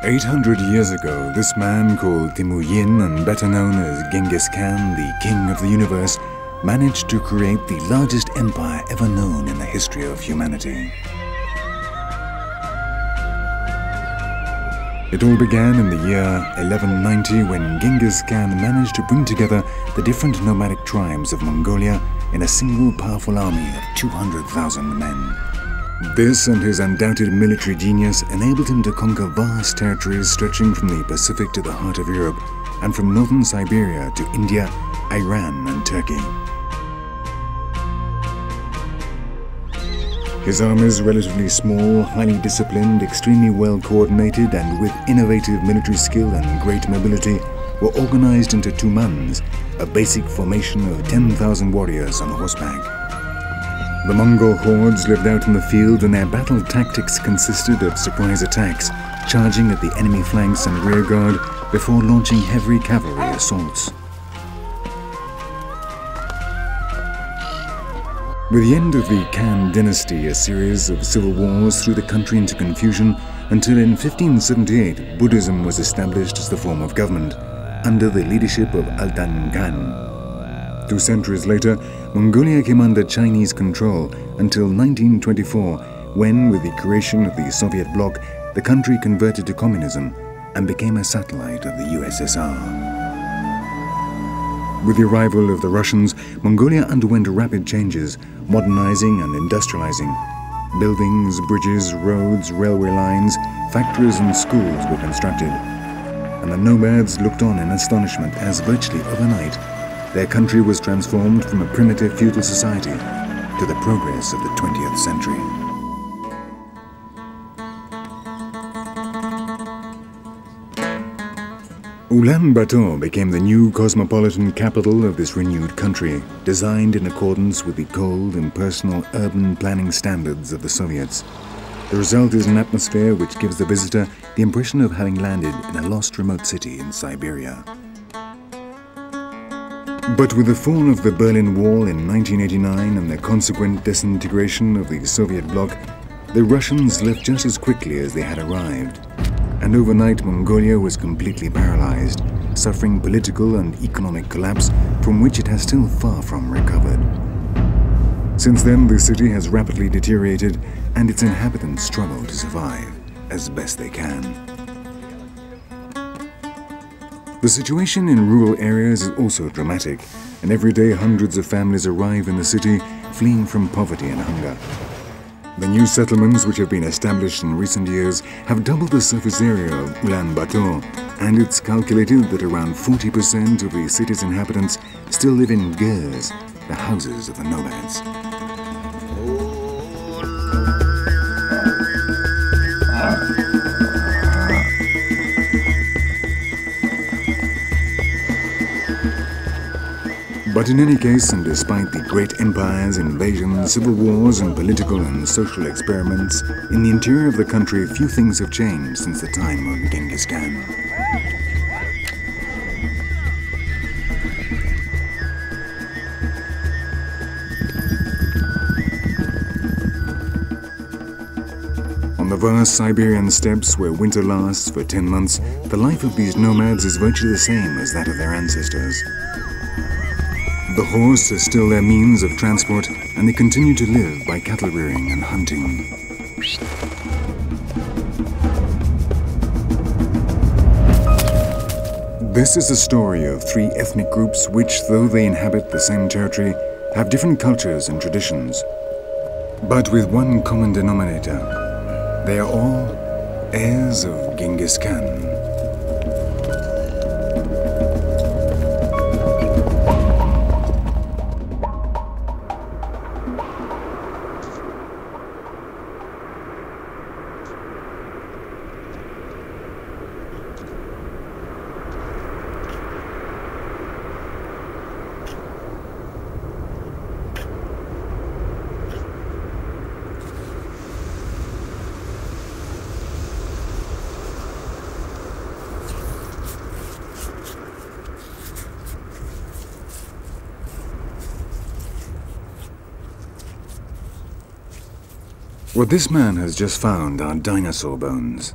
800 years ago, this man called Temujin, and better known as Genghis Khan, the king of the universe, managed to create the largest empire ever known in the history of humanity. It all began in the year 1190 when Genghis Khan managed to bring together the different nomadic tribes of Mongolia in a single powerful army of 200,000 men. This and his undoubted military genius enabled him to conquer vast territories stretching from the Pacific to the heart of Europe and from northern Siberia to India, Iran and Turkey. His armies, relatively small, highly disciplined, extremely well coordinated and with innovative military skill and great mobility, were organized into tumans, a basic formation of 10,000 warriors on horseback. The Mongol hordes lived out in the field and their battle tactics consisted of surprise attacks, charging at the enemy flanks and rear guard before launching heavy cavalry assaults. With the end of the Khan dynasty, a series of civil wars threw the country into confusion until in 1578 Buddhism was established as the form of government, under the leadership of Altan Khan. 2 centuries later, Mongolia came under Chinese control until 1924, when, with the creation of the Soviet bloc, the country converted to communism and became a satellite of the USSR. With the arrival of the Russians, Mongolia underwent rapid changes, modernizing and industrializing. Buildings, bridges, roads, railway lines, factories and schools were constructed. And the nomads looked on in astonishment as virtually overnight, their country was transformed from a primitive feudal society to the progress of the 20th century. Ulaanbaatar became the new cosmopolitan capital of this renewed country, designed in accordance with the cold, impersonal urban planning standards of the Soviets. The result is an atmosphere which gives the visitor the impression of having landed in a lost remote city in Siberia. But with the fall of the Berlin Wall in 1989 and the consequent disintegration of the Soviet bloc, the Russians left just as quickly as they had arrived. And overnight Mongolia was completely paralyzed, suffering political and economic collapse from which it has still far from recovered. Since then, the city has rapidly deteriorated and its inhabitants struggle to survive as best they can. The situation in rural areas is also dramatic, and every day hundreds of families arrive in the city fleeing from poverty and hunger. The new settlements which have been established in recent years have doubled the surface area of Ulaanbaatar, and it's calculated that around 40% of the city's inhabitants still live in gers, the houses of the nomads. But in any case, and despite the great empires, invasions, civil wars and political and social experiments, in the interior of the country few things have changed since the time of Genghis Khan. On the vast Siberian steppes where winter lasts for 10 months, the life of these nomads is virtually the same as that of their ancestors. The horse is still their means of transport, and they continue to live by cattle rearing and hunting. This is the story of 3 ethnic groups which, though they inhabit the same territory, have different cultures and traditions. But with one common denominator, they are all heirs of Genghis Khan. What this man has just found are dinosaur bones.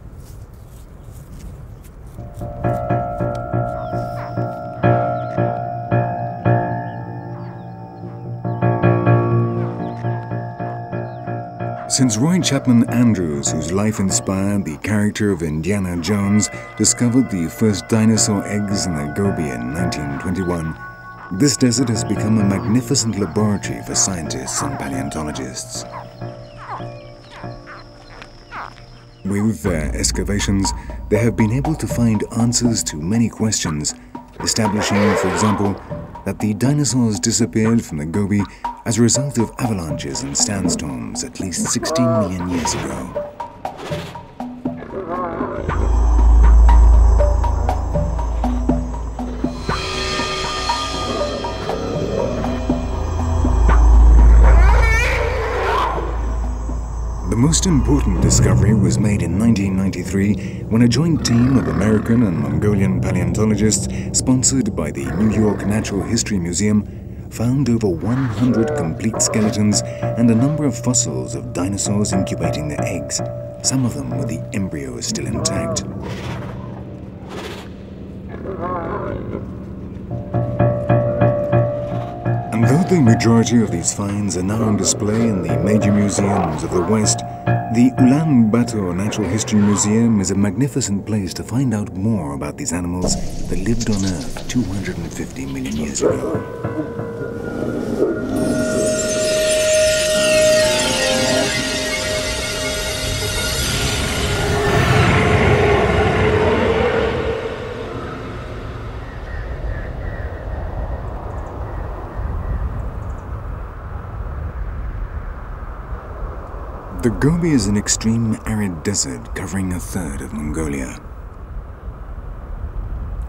Since Roy Chapman Andrews, whose life inspired the character of Indiana Jones, discovered the first dinosaur eggs in the Gobi in 1921, this desert has become a magnificent laboratory for scientists and paleontologists. With their excavations, they have been able to find answers to many questions, establishing, for example, that the dinosaurs disappeared from the Gobi as a result of avalanches and sandstorms at least 16 million years ago. The most important discovery was made in 1993 when a joint team of American and Mongolian paleontologists, sponsored by the New York Natural History Museum, found over 100 complete skeletons and a number of fossils of dinosaurs incubating their eggs, some of them with the embryos still intact. And though the majority of these finds are now on display in the major museums of the West, the Ulaanbaatar Natural History Museum is a magnificent place to find out more about these animals that lived on Earth 250 million years ago. The Gobi is an extreme arid desert covering a third of Mongolia.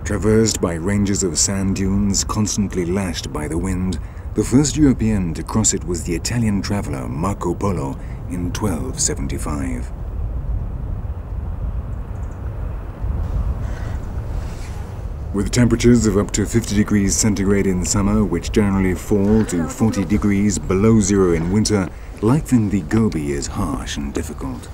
Traversed by ranges of sand dunes constantly lashed by the wind, the first European to cross it was the Italian traveler Marco Polo in 1275. With temperatures of up to 50 degrees centigrade in summer, which generally fall to 40 degrees below zero in winter, life in the Gobi is harsh and difficult.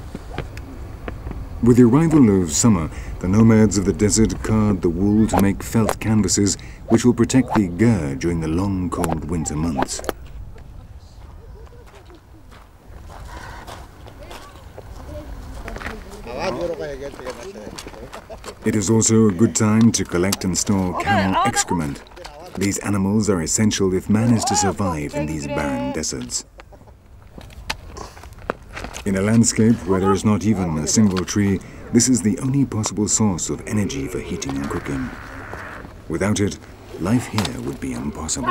With the arrival of summer, the nomads of the desert card the wool to make felt canvases which will protect the ger during the long, cold winter months. It is also a good time to collect and store camel excrement. These animals are essential if man is to survive in these barren deserts. In a landscape where there is not even a single tree, this is the only possible source of energy for heating and cooking. Without it, life here would be impossible.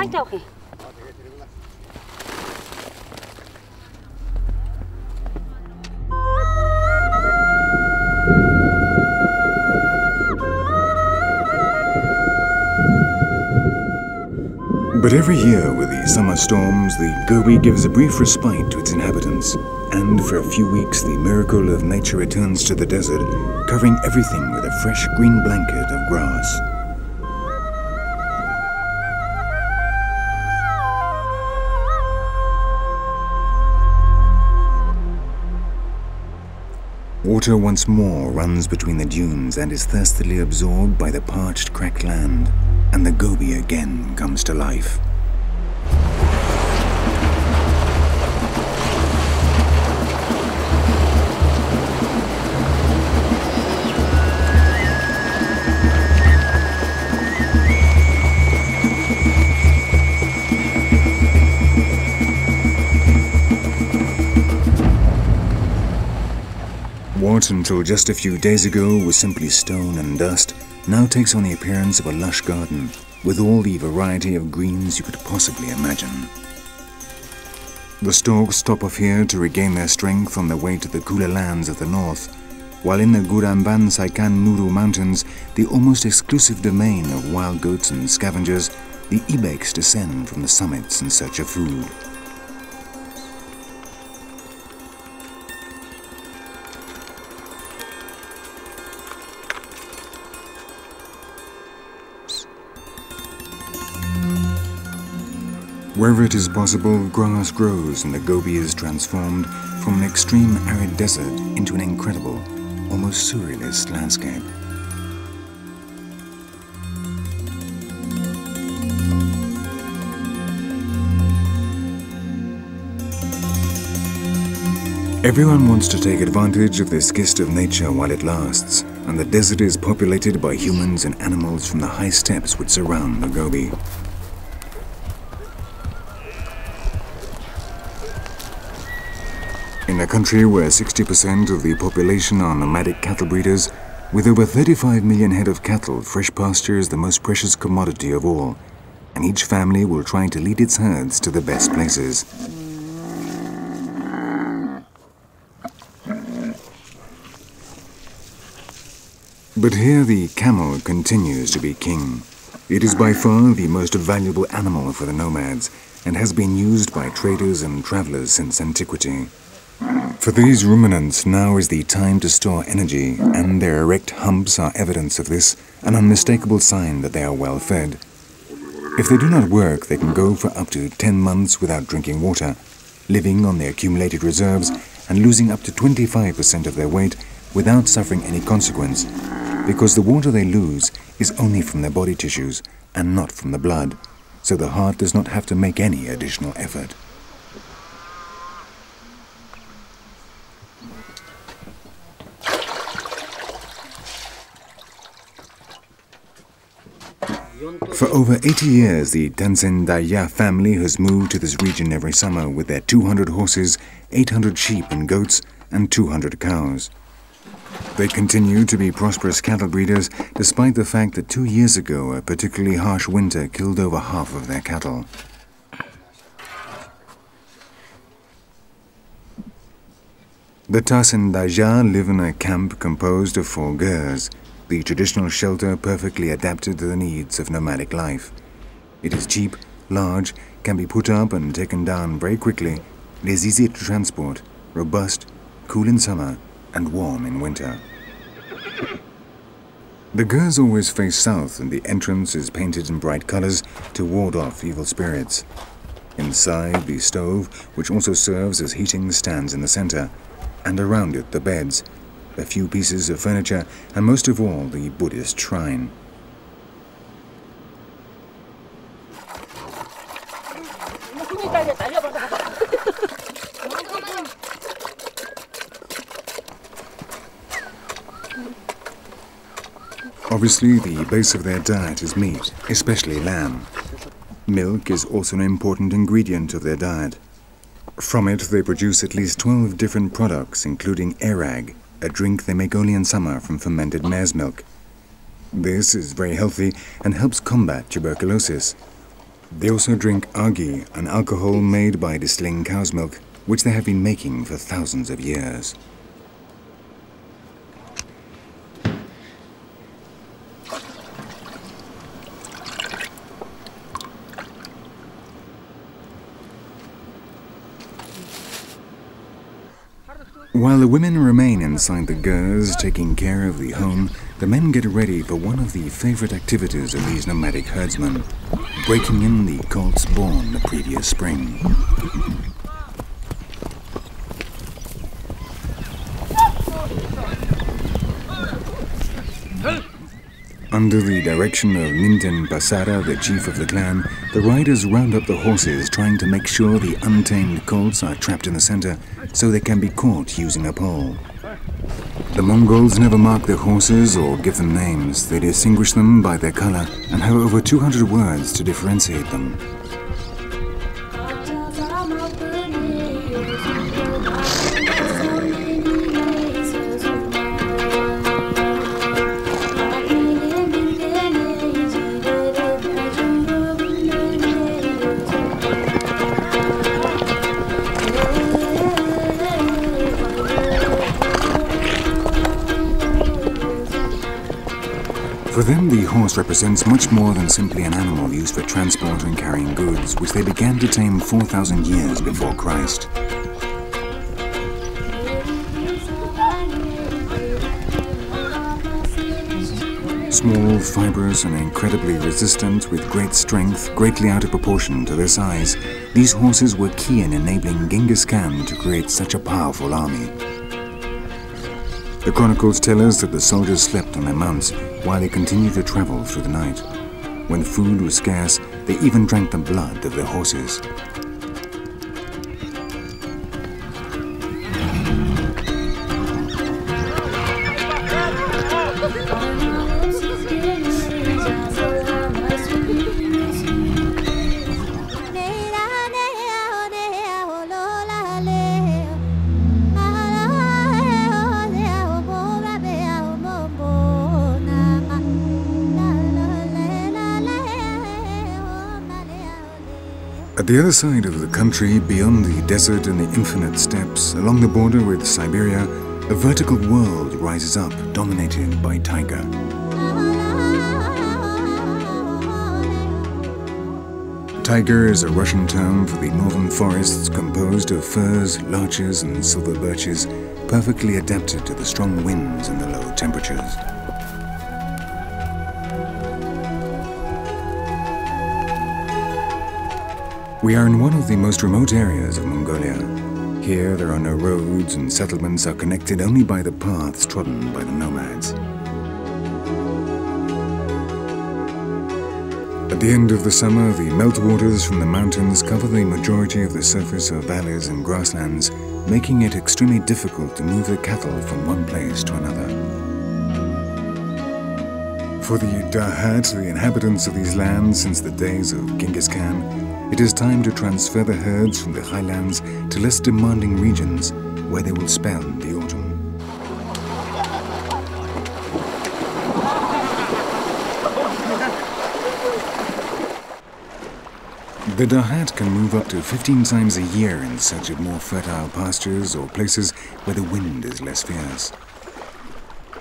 But every year with the summer storms, the Gobi gives a brief respite to its inhabitants, and for a few weeks the miracle of nature returns to the desert, covering everything with a fresh green blanket of grass. Water once more runs between the dunes and is thirstily absorbed by the parched, cracked land, and the Gobi again comes to life. What, until just a few days ago, was simply stone and dust, now takes on the appearance of a lush garden, with all the variety of greens you could possibly imagine. The storks stop off here to regain their strength on their way to the cooler lands of the north, while in the Guramban Saikan Nuru Mountains, the almost exclusive domain of wild goats and scavengers, the ibex descend from the summits in search of food. Wherever it is possible, grass grows and the Gobi is transformed from an extreme arid desert into an incredible, almost surrealist landscape. Everyone wants to take advantage of this gift of nature while it lasts, and the desert is populated by humans and animals from the high steppes which surround the Gobi. In a country where 60% of the population are nomadic cattle breeders, with over 35 million head of cattle, fresh pasture is the most precious commodity of all, and each family will try to lead its herds to the best places. But here the camel continues to be king. It is by far the most valuable animal for the nomads and has been used by traders and travelers since antiquity. For these ruminants, now is the time to store energy, and their erect humps are evidence of this, an unmistakable sign that they are well fed. If they do not work, they can go for up to 10 months without drinking water, living on their accumulated reserves and losing up to 25% of their weight without suffering any consequence, because the water they lose is only from their body tissues and not from the blood, so the heart does not have to make any additional effort. For over 80 years, the Tanzendaya family has moved to this region every summer with their 200 horses, 800 sheep and goats, and 200 cows. They continue to be prosperous cattle breeders despite the fact that 2 years ago a particularly harsh winter killed over half of their cattle. The Tanzendaya live in a camp composed of 4 gers, the traditional shelter perfectly adapted to the needs of nomadic life. It is cheap, large, can be put up and taken down very quickly. It is easy to transport, robust, cool in summer, and warm in winter. The gers always face south, and the entrance is painted in bright colors to ward off evil spirits. Inside, the stove, which also serves as heating, stands in the center, and around it the beds, a few pieces of furniture, and most of all the Buddhist shrine. Obviously, the base of their diet is meat, especially lamb. Milk is also an important ingredient of their diet. From it, they produce at least 12 different products, including erag, a drink they make only in summer from fermented mare's milk. This is very healthy and helps combat tuberculosis. They also drink agi, an alcohol made by distilling cow's milk, which they have been making for thousands of years. While the women remain inside the gers taking care of the home, the men get ready for one of the favorite activities of these nomadic herdsmen, breaking in the colts born the previous spring. Under the direction of Ninten Pasara, the chief of the clan, the riders round up the horses, trying to make sure the untamed colts are trapped in the center so they can be caught using a pole. The Mongols never mark their horses or give them names. They distinguish them by their color and have over 200 words to differentiate them. For them, the horse represents much more than simply an animal used for transport and carrying goods, which they began to tame 4,000 years before Christ. Small, fibrous, and incredibly resistant, with great strength, greatly out of proportion to their size, these horses were key in enabling Genghis Khan to create such a powerful army. The chronicles tell us that the soldiers slept on their mounts while they continued to travel through the night. When food was scarce, they even drank the blood of their horses. At the other side of the country, beyond the desert and the infinite steppes, along the border with Siberia, a vertical world rises up, dominated by taiga. Taiga is a Russian term for the northern forests composed of firs, larches and silver birches, perfectly adapted to the strong winds and the low temperatures. We are in one of the most remote areas of Mongolia. Here there are no roads and settlements are connected only by the paths trodden by the nomads. At the end of the summer, the meltwaters from the mountains cover the majority of the surface of valleys and grasslands, making it extremely difficult to move the cattle from one place to another. For the Dahat, the inhabitants of these lands since the days of Genghis Khan, it is time to transfer the herds from the highlands to less demanding regions where they will spend the autumn. The Dahat can move up to 15 times a year in search of more fertile pastures or places where the wind is less fierce.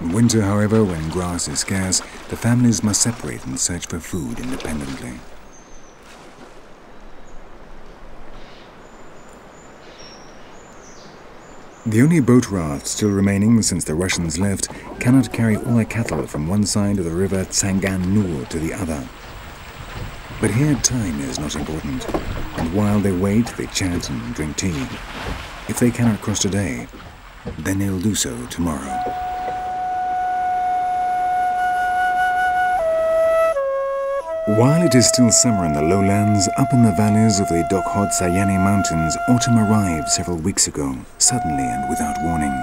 In winter, however, when grass is scarce, the families must separate and search for food independently. The only boat raft still remaining since the Russians left cannot carry all their cattle from one side of the river Tsangan-Nur to the other. But here time is not important, and while they wait, they chat and drink tea. If they cannot cross today, then they'll do so tomorrow. While it is still summer in the lowlands, up in the valleys of the Dokhotsayani Mountains, autumn arrived several weeks ago, suddenly and without warning.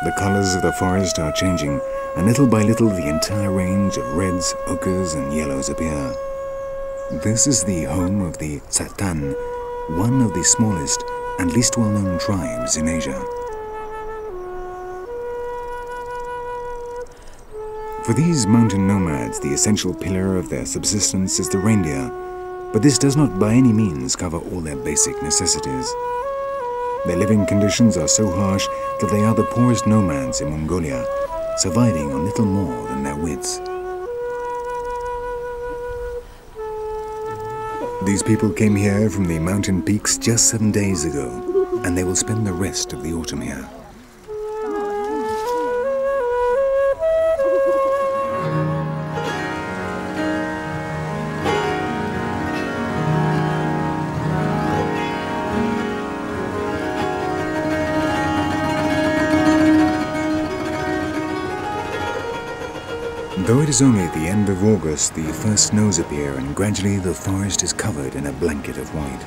The colors of the forest are changing, and little by little the entire range of reds, ochres and yellows appear. This is the home of the Tsatan, one of the smallest and least well-known tribes in Asia. For these mountain nomads, the essential pillar of their subsistence is the reindeer, but this does not by any means cover all their basic necessities. Their living conditions are so harsh that they are the poorest nomads in Mongolia, surviving on little more than their wits. These people came here from the mountain peaks just 7 days ago, and they will spend the rest of the autumn here. Though it is only at the end of August, the first snows appear and gradually the forest is covered in a blanket of white.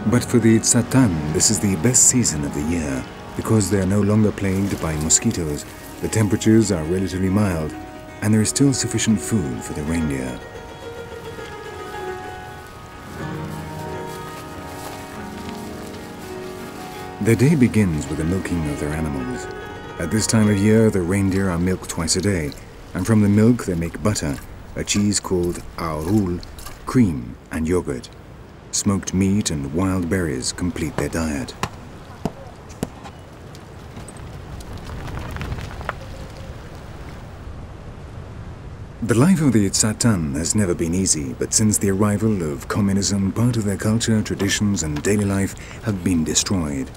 But for the Tsatan, this is the best season of the year, because they are no longer plagued by mosquitoes, the temperatures are relatively mild, and there is still sufficient food for the reindeer. Their day begins with the milking of their animals. At this time of year, the reindeer are milked twice a day, and from the milk they make butter, a cheese called aurul, cream and yogurt. Smoked meat and wild berries complete their diet. The life of the Tsatan has never been easy, but since the arrival of communism, part of their culture, traditions and daily life have been destroyed.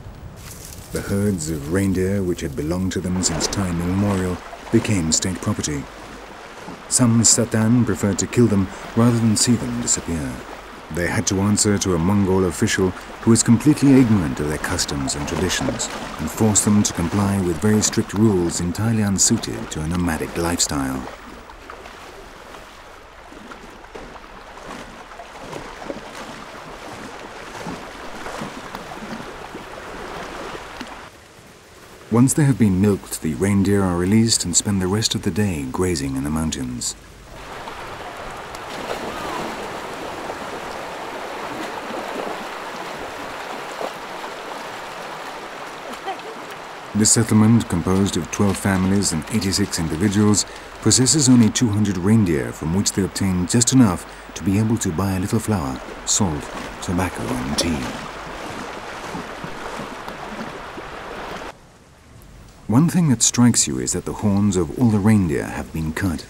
The herds of reindeer, which had belonged to them since time immemorial, became state property. Some Tsatan preferred to kill them rather than see them disappear. They had to answer to a Mongol official who was completely ignorant of their customs and traditions and forced them to comply with very strict rules entirely unsuited to a nomadic lifestyle. Once they have been milked, the reindeer are released and spend the rest of the day grazing in the mountains. This settlement, composed of 12 families and 86 individuals, possesses only 200 reindeer, from which they obtain just enough to be able to buy a little flour, salt, tobacco and tea. One thing that strikes you is that the horns of all the reindeer have been cut.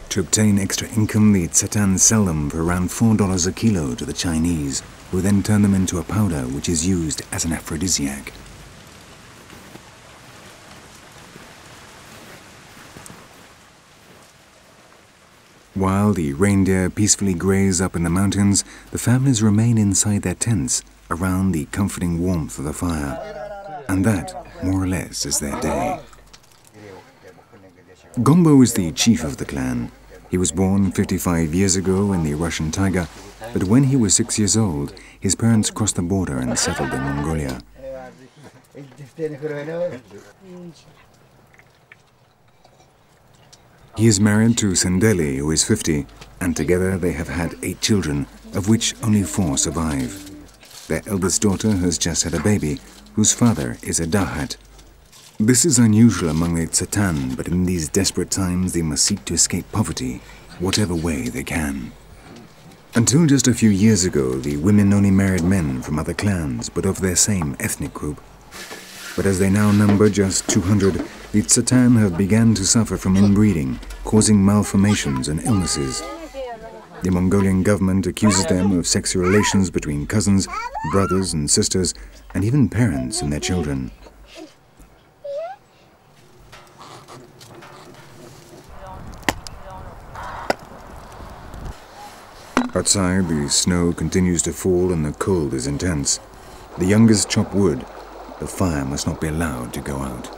To obtain extra income, the Tsatan sell them for around $4 a kilo to the Chinese, who then turn them into a powder which is used as an aphrodisiac. While the reindeer peacefully graze up in the mountains, the families remain inside their tents, around the comforting warmth of the fire. And that, more or less, is their day. Gombo is the chief of the clan. He was born 55 years ago in the Russian taiga, but when he was 6 years old, his parents crossed the border and settled in Mongolia. He is married to Sendeli, who is 50, and together they have had 8 children, of which only 4 survive. Their eldest daughter has just had a baby, whose father is a Dahat. This is unusual among the Tsatan, but in these desperate times they must seek to escape poverty, whatever way they can. Until just a few years ago, the women only married men from other clans, but of their same ethnic group. But as they now number just 200, the Tsatan have begun to suffer from inbreeding, causing malformations and illnesses. The Mongolian government accuses them of sexual relations between cousins, brothers and sisters, and even parents and their children. Outside, the snow continues to fall and the cold is intense. The youngest chop wood. The fire must not be allowed to go out.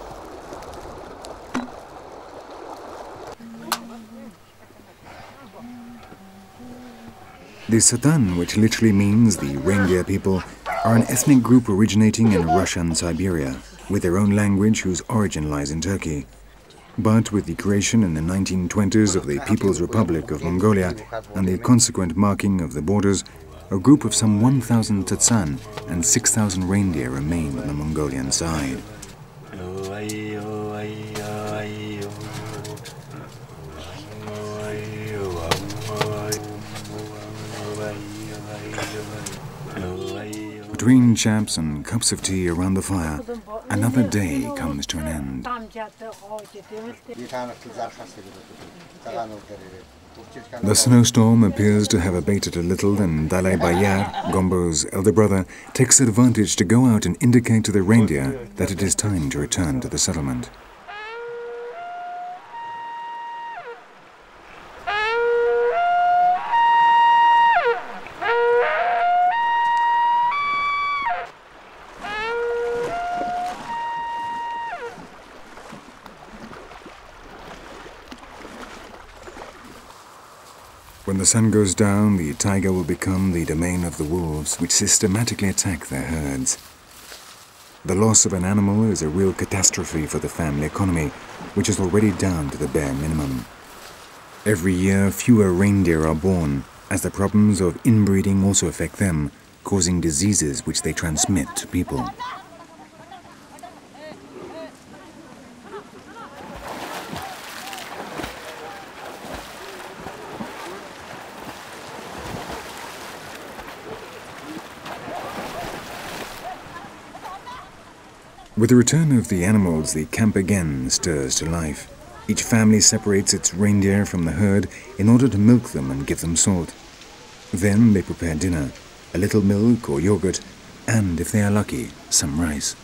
The Tsatan, which literally means the reindeer people, are an ethnic group originating in Russia and Siberia, with their own language whose origin lies in Turkey. But with the creation in the 1920s of the People's Republic of Mongolia and the consequent marking of the borders, a group of some 1,000 Tsatan and 6,000 reindeer remain on the Mongolian side. Between chaps and cups of tea around the fire, another day comes to an end. The snowstorm appears to have abated a little, and Dalai Bayar, Gombo's elder brother, takes advantage to go out and indicate to the reindeer that it is time to return to the settlement. When the sun goes down, the taiga will become the domain of the wolves, which systematically attack their herds. The loss of an animal is a real catastrophe for the family economy, which is already down to the bare minimum. Every year, fewer reindeer are born, as the problems of inbreeding also affect them, causing diseases which they transmit to people. With the return of the animals, the camp again stirs to life. Each family separates its reindeer from the herd in order to milk them and give them salt. Then they prepare dinner, a little milk or yogurt, and, if they are lucky, some rice.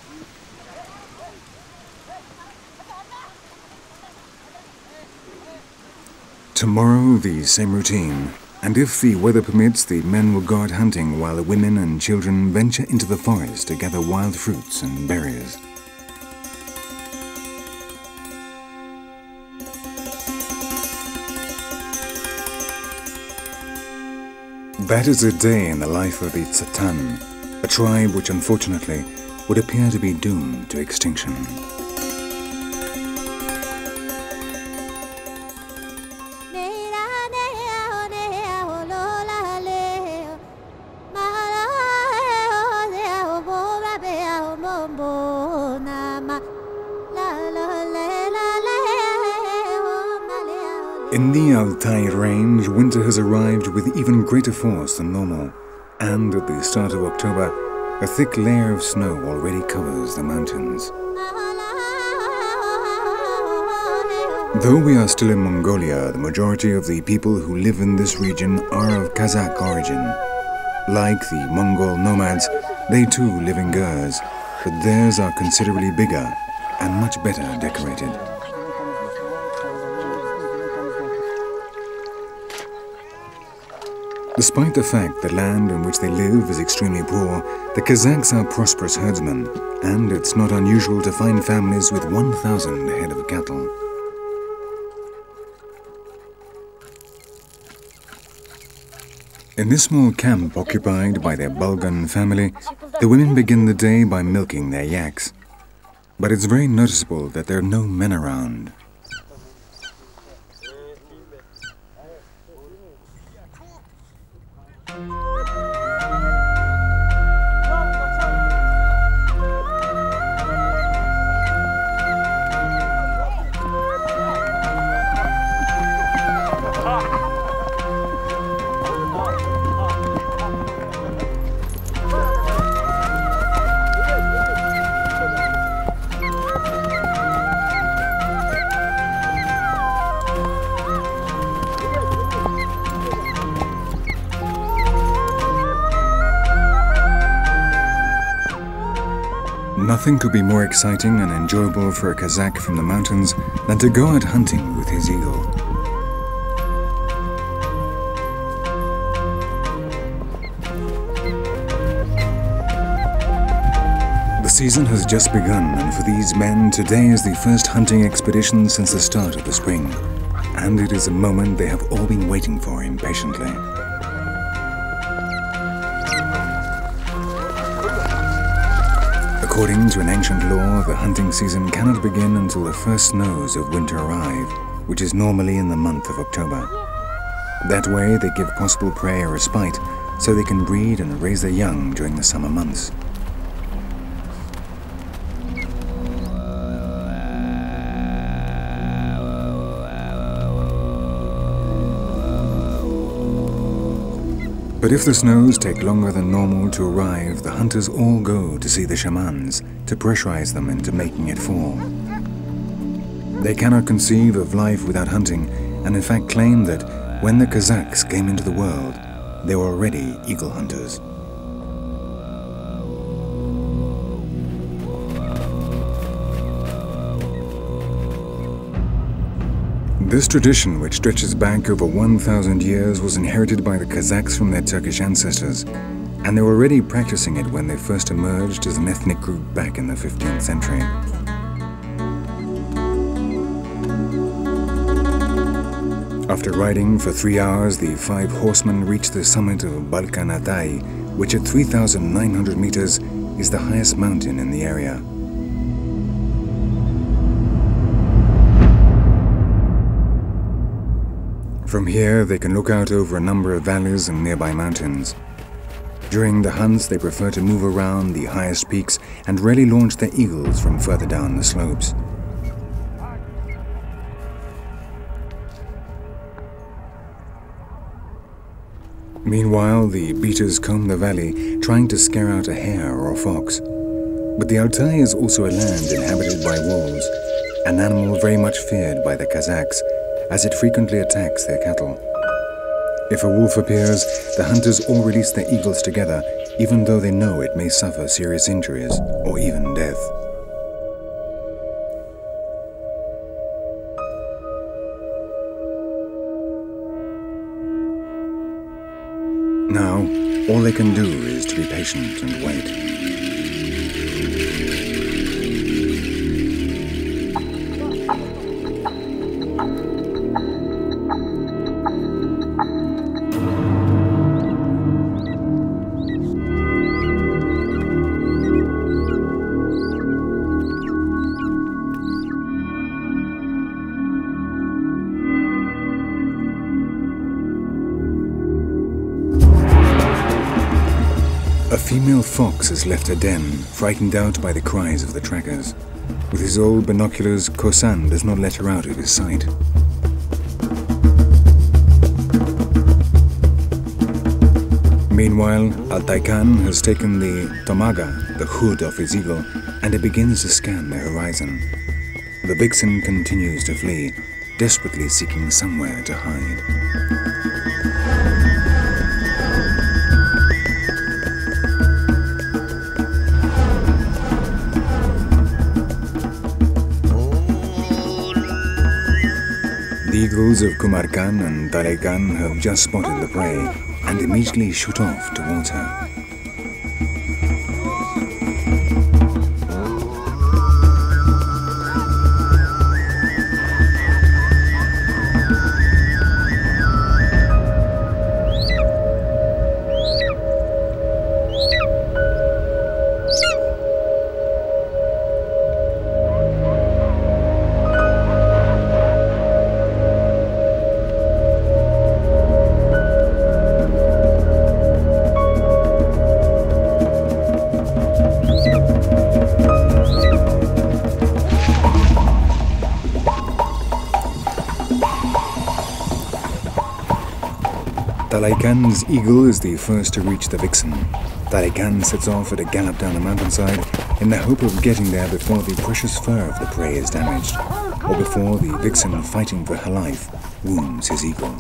Tomorrow, the same routine, and if the weather permits, the men will go out hunting while the women and children venture into the forest to gather wild fruits and berries. That is a day in the life of the Tsatan, a tribe which unfortunately would appear to be doomed to extinction. Nama In the Altai range, winter has arrived with even greater force than normal, and at the start of October, a thick layer of snow already covers the mountains. Though we are still in Mongolia, the majority of the people who live in this region are of Kazakh origin. Like the Mongol nomads, they too live in gers, but theirs are considerably bigger and much better decorated. Despite the fact the land in which they live is extremely poor, the Kazakhs are prosperous herdsmen, and it's not unusual to find families with 1,000 head of cattle. In this small camp occupied by their Bulgan family, the women begin the day by milking their yaks. But it's very noticeable that there are no men around. Nothing could be more exciting and enjoyable for a Kazakh from the mountains than to go out hunting with his eagle. The season has just begun, and for these men, today is the first hunting expedition since the start of the spring, and it is a moment they have all been waiting for impatiently. According to an ancient law, the hunting season cannot begin until the first snows of winter arrive, which is normally in the month of October. That way, they give possible prey a respite, so they can breed and raise their young during the summer months. But if the snows take longer than normal to arrive, the hunters all go to see the shamans to pressurize them into making it fall. They cannot conceive of life without hunting, and in fact claim that when the Kazakhs came into the world, they were already eagle hunters. This tradition, which stretches back over 1,000 years, was inherited by the Kazakhs from their Turkish ancestors, and they were already practicing it when they first emerged as an ethnic group back in the 15th century. After riding for 3 hours, the 5 horsemen reached the summit of Balkan Altai, which at 3,900 meters is the highest mountain in the area. From here, they can look out over a number of valleys and nearby mountains. During the hunts, they prefer to move around the highest peaks and rarely launch their eagles from further down the slopes. Meanwhile, the beaters comb the valley, trying to scare out a hare or a fox. But the Altai is also a land inhabited by wolves, an animal very much feared by the Kazakhs, as it frequently attacks their cattle. If a wolf appears, the hunters all release their eagles together, even though they know it may suffer serious injuries or even death. Now, all they can do is to be patient and wait. A female fox has left her den, frightened out by the cries of the trackers. With his old binoculars, Khosan does not let her out of his sight. Meanwhile, Altai Khan has taken the tomaga, the hood of his eagle, and it begins to scan the horizon. The vixen continues to flee, desperately seeking somewhere to hide. The eagles of Kumar Khan and Talai Khan have just spotted the prey and immediately shoot off towards her. Talai Khan's eagle is the first to reach the vixen. Talai Khan sets off at a gallop down the mountainside in the hope of getting there before the precious fur of the prey is damaged, or before the vixen fighting for her life wounds his eagle.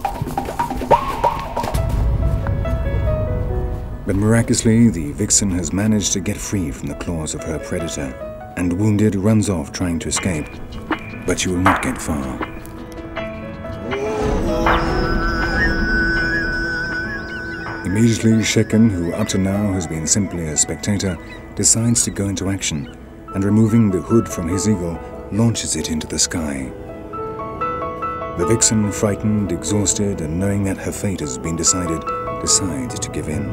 But miraculously, the vixen has managed to get free from the claws of her predator, and wounded runs off trying to escape, but she will not get far. Immediately, Shekin, who up to now has been simply a spectator, decides to go into action, and removing the hood from his eagle, launches it into the sky. The vixen, frightened, exhausted, and knowing that her fate has been decided, decides to give in.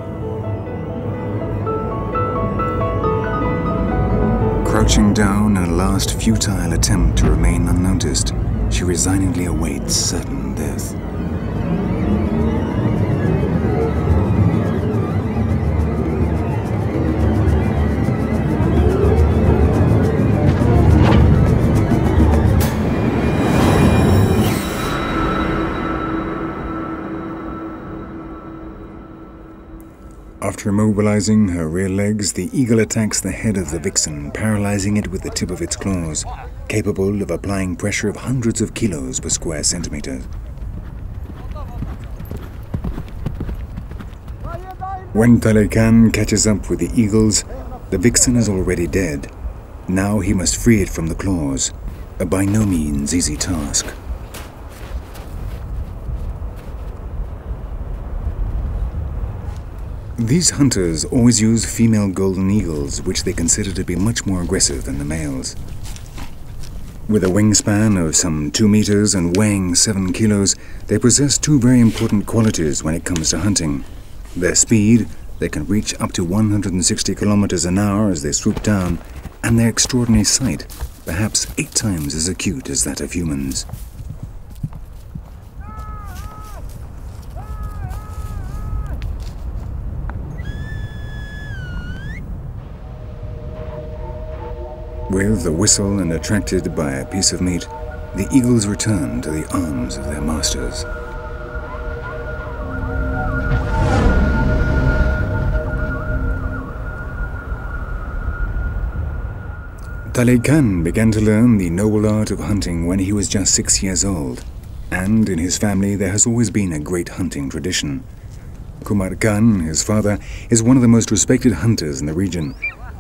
Crouching down in a last futile attempt to remain unnoticed, she resignedly awaits certain death. After immobilizing her rear legs, the eagle attacks the head of the vixen, paralyzing it with the tip of its claws, capable of applying pressure of hundreds of kilos per square centimeter. When Talai Khan catches up with the eagles, the vixen is already dead. Now he must free it from the claws, a by no means easy task. These hunters always use female golden eagles, which they consider to be much more aggressive than the males. With a wingspan of some 2 meters and weighing 7 kilos, they possess two very important qualities when it comes to hunting. Their speed, they can reach up to 160 kilometers an hour as they swoop down, and their extraordinary sight, perhaps 8 times as acute as that of humans. With a whistle and attracted by a piece of meat, the eagles return to the arms of their masters. Talai Khan began to learn the noble art of hunting when he was just 6 years old, and in his family there has always been a great hunting tradition. Kumar Khan, his father, is one of the most respected hunters in the region,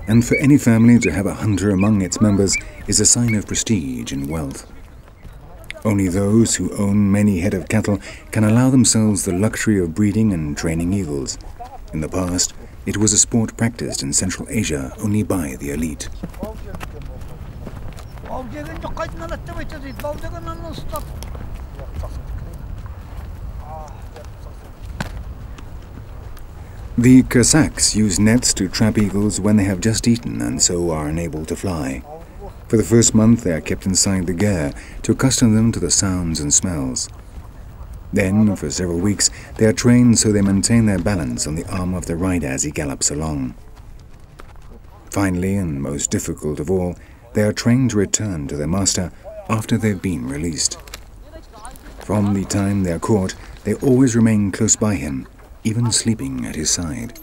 and for any family to have a hunter among its members is a sign of prestige and wealth. Only those who own many head of cattle can allow themselves the luxury of breeding and training eagles. In the past, it was a sport practiced in Central Asia only by the elite. The Cossacks use nets to trap eagles when they have just eaten and so are unable to fly. For the first month they are kept inside the ger to accustom them to the sounds and smells. Then, for several weeks, they are trained so they maintain their balance on the arm of the rider as he gallops along. Finally, and most difficult of all, they are trained to return to their master after they've been released. From the time they are caught, they always remain close by him, even sleeping at his side.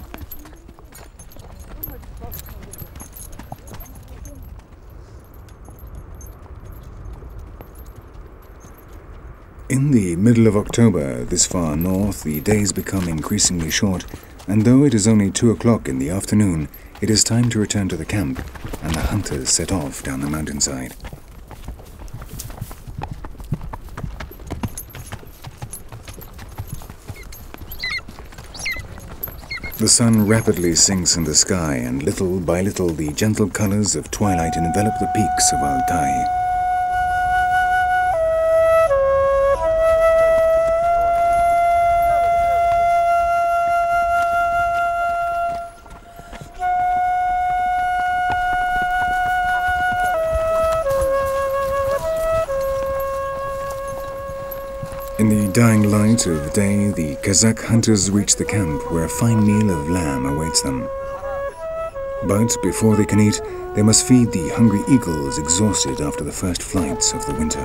In the middle of October, this far north, the days become increasingly short, and though it is only 2 o'clock in the afternoon, it is time to return to the camp, and the hunters set off down the mountainside. The sun rapidly sinks in the sky, and little by little the gentle colors of twilight envelop the peaks of Altai. In the dying light of day, the Kazakh hunters reach the camp where a fine meal of lamb awaits them. But before they can eat, they must feed the hungry eagles exhausted after the first flights of the winter.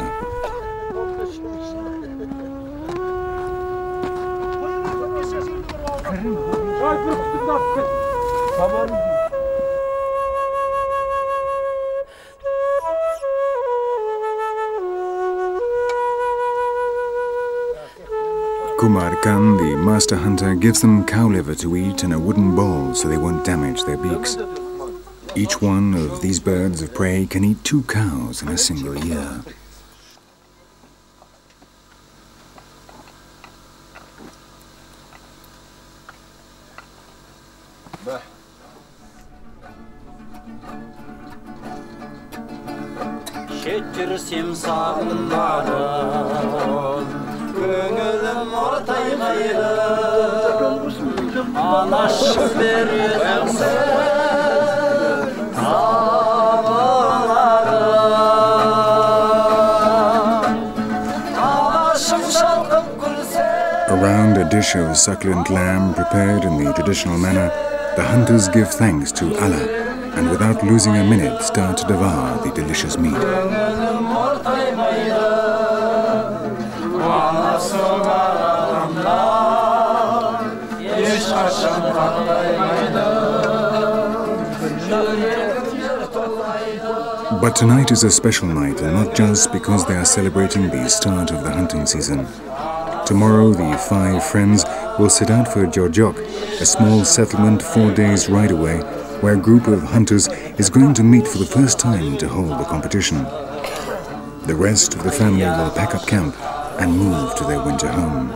Kumar Khan, the master hunter, gives them cow liver to eat in a wooden bowl so they won't damage their beaks. Each one of these birds of prey can eat 2 cows in a single year. Around a dish of succulent lamb prepared in the traditional manner, the hunters give thanks to Allah and without losing a minute start to devour the delicious meat. But tonight is a special night, and not just because they are celebrating the start of the hunting season. Tomorrow, the 5 friends will set out for Jorjok, a small settlement 4 days' ride away, where a group of hunters is going to meet for the first time to hold the competition. The rest of the family will pack up camp and move to their winter home.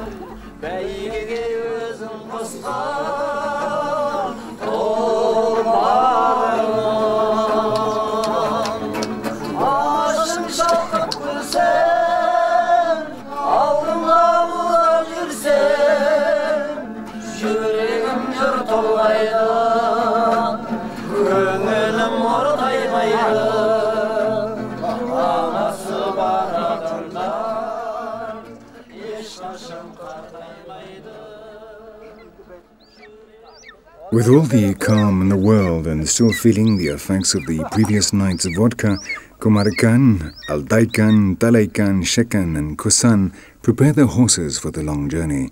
With all the calm in the world and still feeling the effects of the previous night's vodka, Kumar Khan, Altai Khan, Talai Khan, Shekan and Kusan prepare their horses for the long journey.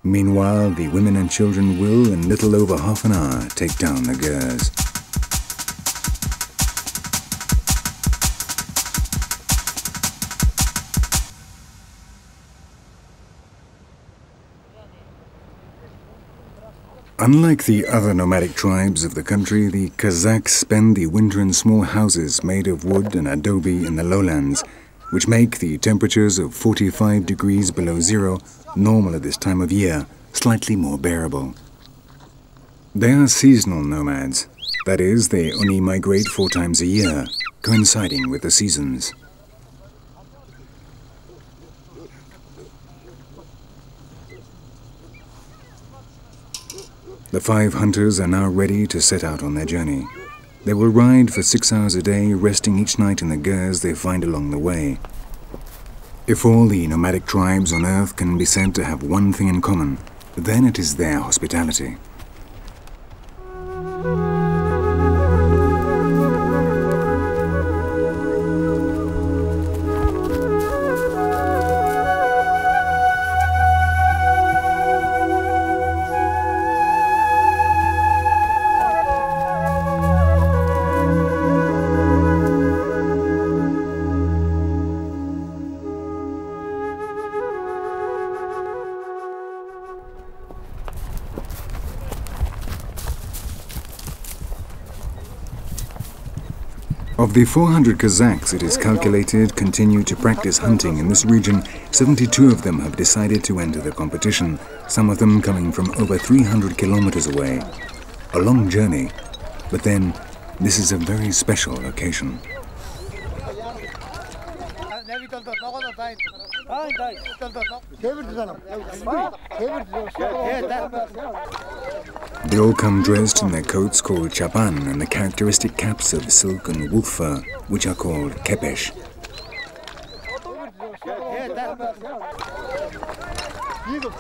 Meanwhile, the women and children will, in little over half an hour, take down the Gers. Unlike the other nomadic tribes of the country, the Kazakhs spend the winter in small houses made of wood and adobe in the lowlands, which make the temperatures of 45 degrees below zero, normal at this time of year, slightly more bearable. They are seasonal nomads. That is, they only migrate 4 times a year, coinciding with the seasons. The 5 hunters are now ready to set out on their journey. They will ride for 6 hours a day, resting each night in the Gers they find along the way. If all the nomadic tribes on Earth can be said to have one thing in common, then it is their hospitality. Of the 400 Kazakhs it is calculated continue to practice hunting in this region, 72 of them have decided to enter the competition, some of them coming from over 300 kilometers away. A long journey, but then this is a very special occasion. They all come dressed in their coats called chapan and the characteristic caps of silk and wolf fur, which are called kepesh.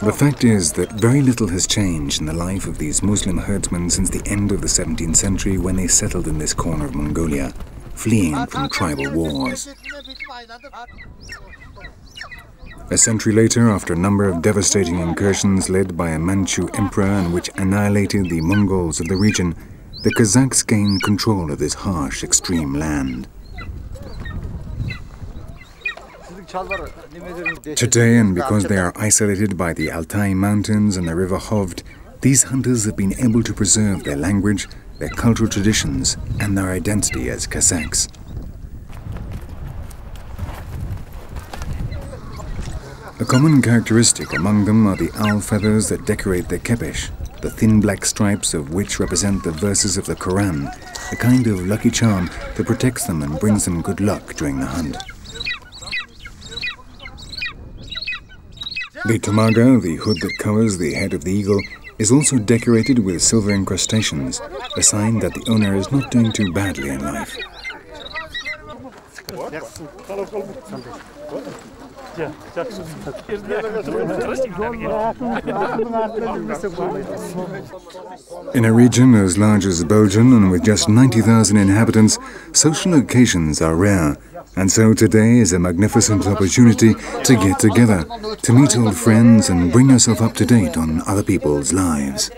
The fact is that very little has changed in the life of these Muslim herdsmen since the end of the 17th century when they settled in this corner of Mongolia, fleeing from tribal wars. A century later, after a number of devastating incursions led by a Manchu emperor and which annihilated the Mongols of the region, the Kazakhs gained control of this harsh, extreme land. Today, and because they are isolated by the Altai Mountains and the river Hovd, these hunters have been able to preserve their language, their cultural traditions, and their identity as Kazakhs. A common characteristic among them are the owl feathers that decorate their kepesh, the thin black stripes of which represent the verses of the Quran, a kind of lucky charm that protects them and brings them good luck during the hunt. The tomaga, the hood that covers the head of the eagle, is also decorated with silver incrustations, a sign that the owner is not doing too badly in life. In a region as large as Belgium and with just 90,000 inhabitants, social occasions are rare, and so today is a magnificent opportunity to get together, to meet old friends and bring yourself up to date on other people's lives.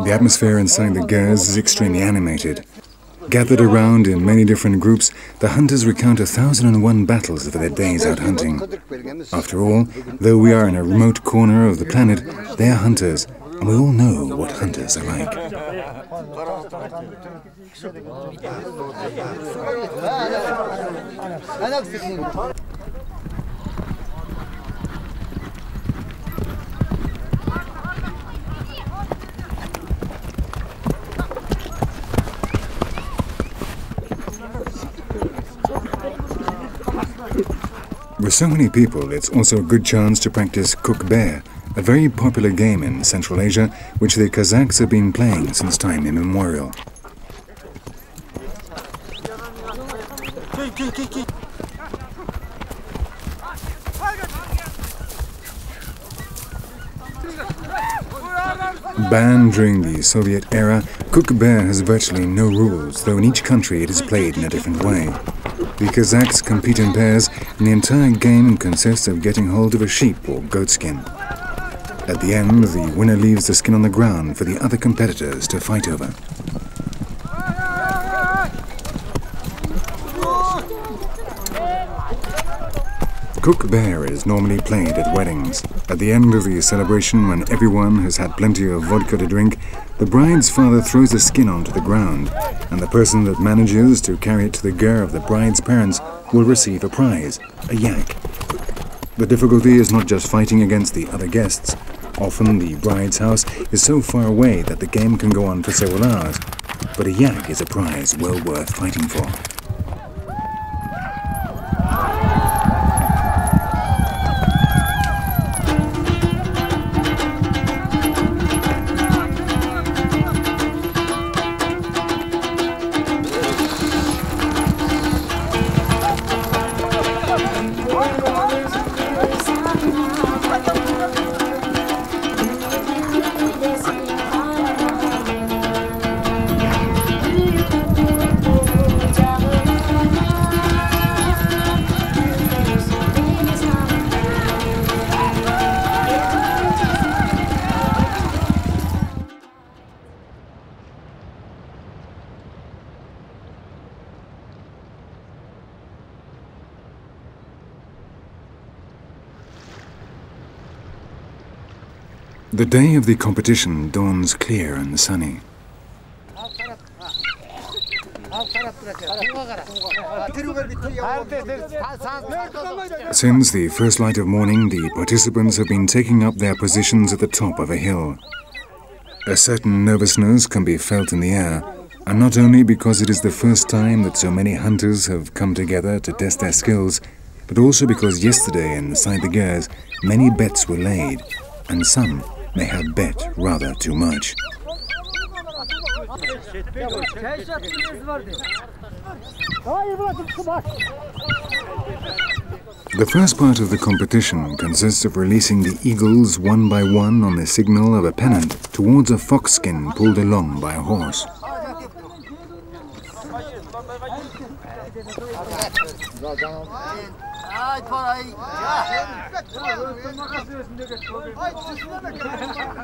The atmosphere inside the gers is extremely animated. Gathered around in many different groups, the hunters recount 1,001 battles of their days out hunting. After all, though we are in a remote corner of the planet, they are hunters, and we all know what hunters are like. With so many people, it's also a good chance to practice cook bear, a very popular game in Central Asia, which the Kazakhs have been playing since time immemorial. Banned during the Soviet era, cook bear has virtually no rules, though in each country it is played in a different way. The Kazakhs compete in pairs, and the entire game consists of getting hold of a sheep or goat skin. At the end, the winner leaves the skin on the ground for the other competitors to fight over. Cook bear is normally played at weddings. At the end of the celebration, when everyone has had plenty of vodka to drink, the bride's father throws the skin onto the ground, and the person that manages to carry it to the ger of the bride's parents will receive a prize, a yak. The difficulty is not just fighting against the other guests. Often the bride's house is so far away that the game can go on for several hours, but a yak is a prize well worth fighting for. The day of the competition dawns clear and sunny. Since the first light of morning, the participants have been taking up their positions at the top of a hill. A certain nervousness can be felt in the air, and not only because it is the first time that so many hunters have come together to test their skills, but also because yesterday inside the Gers many bets were laid, and some may have bet rather too much. The first part of the competition consists of releasing the eagles one by one on the signal of a pennant towards a fox skin pulled along by a horse.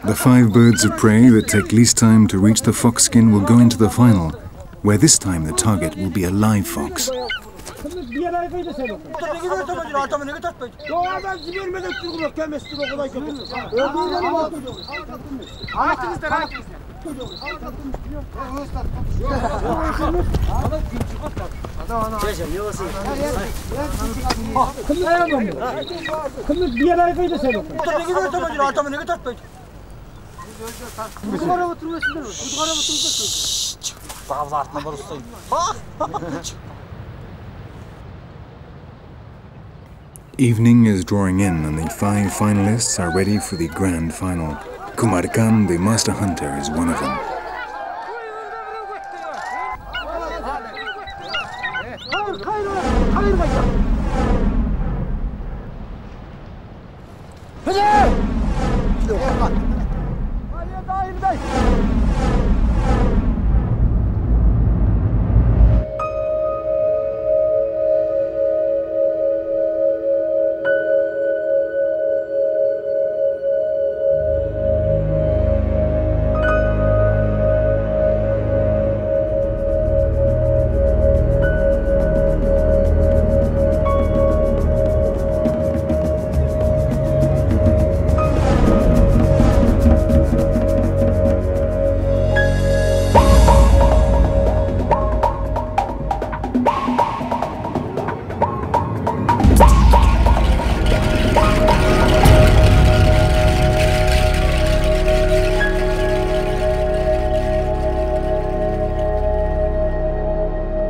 The 5 birds of prey that take least time to reach the fox skin will go into the final, where this time the target will be a live fox. Evening is drawing in and the 5 finalists are ready for the grand final. Kumar Khan, the master hunter, is one of them.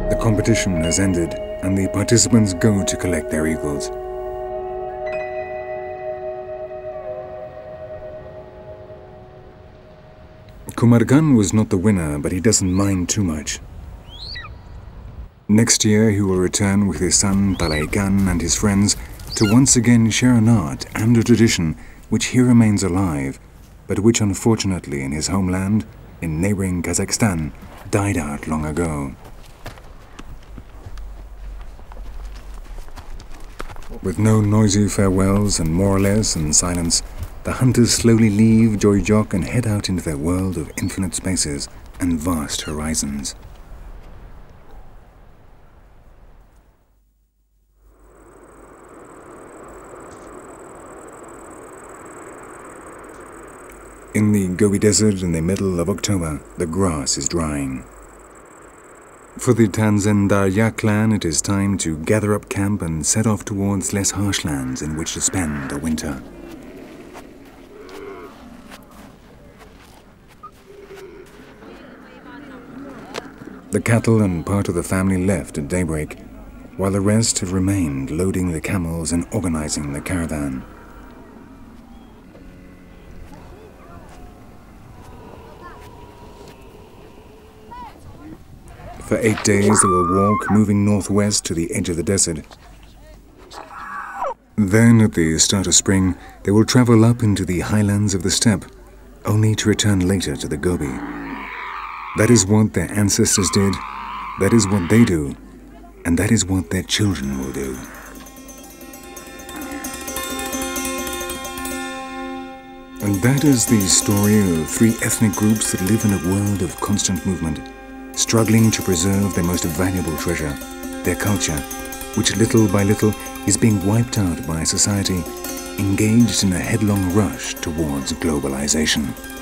The competition has ended and the participants go to collect their eagles. Kumar Khan was not the winner, but he doesn't mind too much. Next year he will return with his son Talai Khan and his friends to once again share an art and a tradition which here remains alive, but which unfortunately in his homeland, in neighboring Kazakhstan, died out long ago. With no noisy farewells and more or less in silence, the hunters slowly leave Joy-Jok and head out into their world of infinite spaces and vast horizons. In the Gobi Desert in the middle of October, the grass is drying. For the Tanzendarya clan, it is time to gather up camp and set off towards less harsh lands in which to spend the winter. The cattle and part of the family left at daybreak, while the rest have remained loading the camels and organizing the caravan. For 8 days they will walk, moving northwest to the edge of the desert. Then, at the start of spring, they will travel up into the highlands of the steppe, only to return later to the Gobi. That is what their ancestors did, that is what they do, and that is what their children will do. And that is the story of 3 ethnic groups that live in a world of constant movement, struggling to preserve their most valuable treasure, their culture, which little by little is being wiped out by society, engaged in a headlong rush towards globalization.